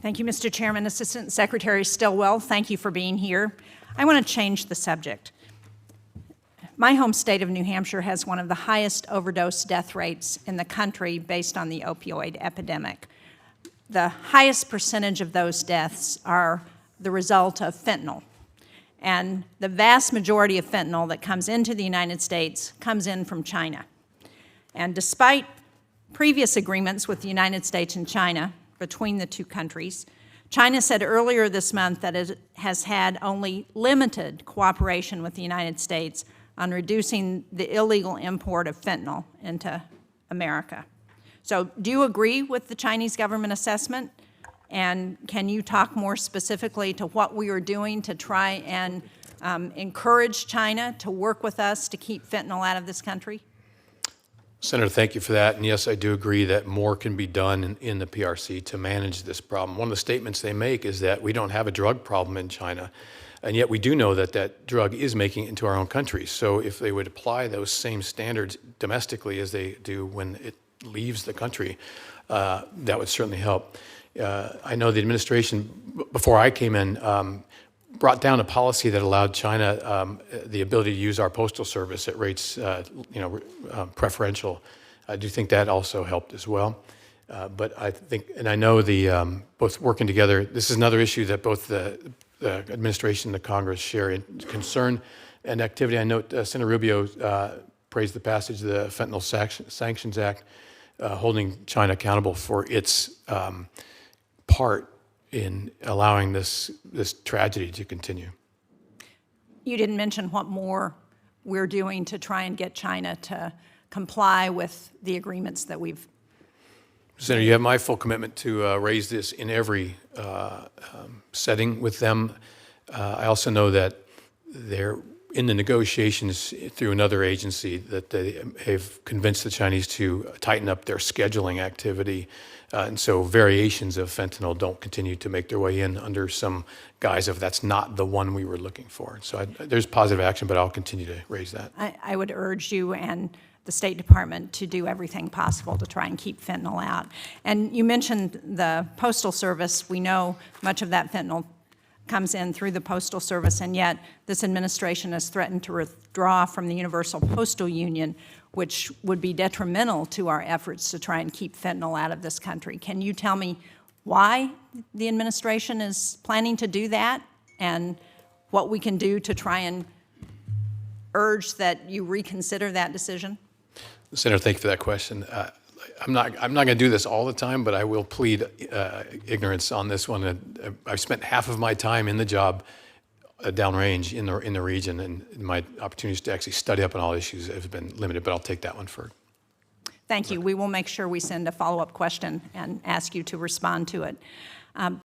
Thank you, Mr. Chairman. Assistant Secretary Stilwell, thank you for being here. I want to change the subject. My home state of New Hampshire has one of the highest overdose death rates in the country based on the opioid epidemic. The highest percentage of those deaths are the result of fentanyl. And the vast majority of fentanyl that comes into the United States comes in from China. And despite previous agreements with the United States and China between the two countries, China said earlier this month that it has had only limited cooperation with the United States on reducing the illegal import of fentanyl into America. So do you agree with the Chinese government assessment? And can you talk more specifically to what we are doing to try and encourage China to work with us to keep fentanyl out of this country? Senator, thank you for that. And yes, I do agree that more can be done in the PRC to manage this problem. One of the statements they make is that we don't have a drug problem in China, and yet we do know that that drug is making it into our own country. So if they would apply those same standards domestically as they do when it leaves the country, that would certainly help. I know the administration, before I came in, brought down a policy that allowed China the ability to use our postal service at rates, preferential. I do think that also helped as well. But I think, and I know the both working together. This is another issue that both the administration and the Congress share in concern and activity. I note Senator Rubio praised the passage of the Fentanyl Sanctions Act, holding China accountable for its part in allowing this tragedy to continue. You didn't mention what more we're doing to try and get China to comply with the agreements that we've. Senator, you have my full commitment to raise this in every setting with them. I also know that they're in the negotiations through another agency that they have convinced the Chinese to tighten up their scheduling activity. And so variations of fentanyl don't continue to make their way in under some guise of that's not the one we were looking for. So there's positive action, but I'll continue to raise that. I would urge you and the State Department to do everything possible to try and keep fentanyl out. And you mentioned the Postal Service. We know much of that fentanyl comes in through the Postal Service, and yet this administration has threatened to withdraw from the Universal Postal Union, which would be detrimental to our efforts to try and keep fentanyl out of this country. Can you tell me why the administration is planning to do that and what we can do to try and urge that you reconsider that decision? Senator, thank you for that question. I'm not going to do this all the time, but I will plead ignorance on this one. I've spent half of my time in the job downrange in the region, and my opportunities to actually study up on all issues have been limited, but I'll take that one for. Thank you. We will make sure we send a follow-up question and ask you to respond to it.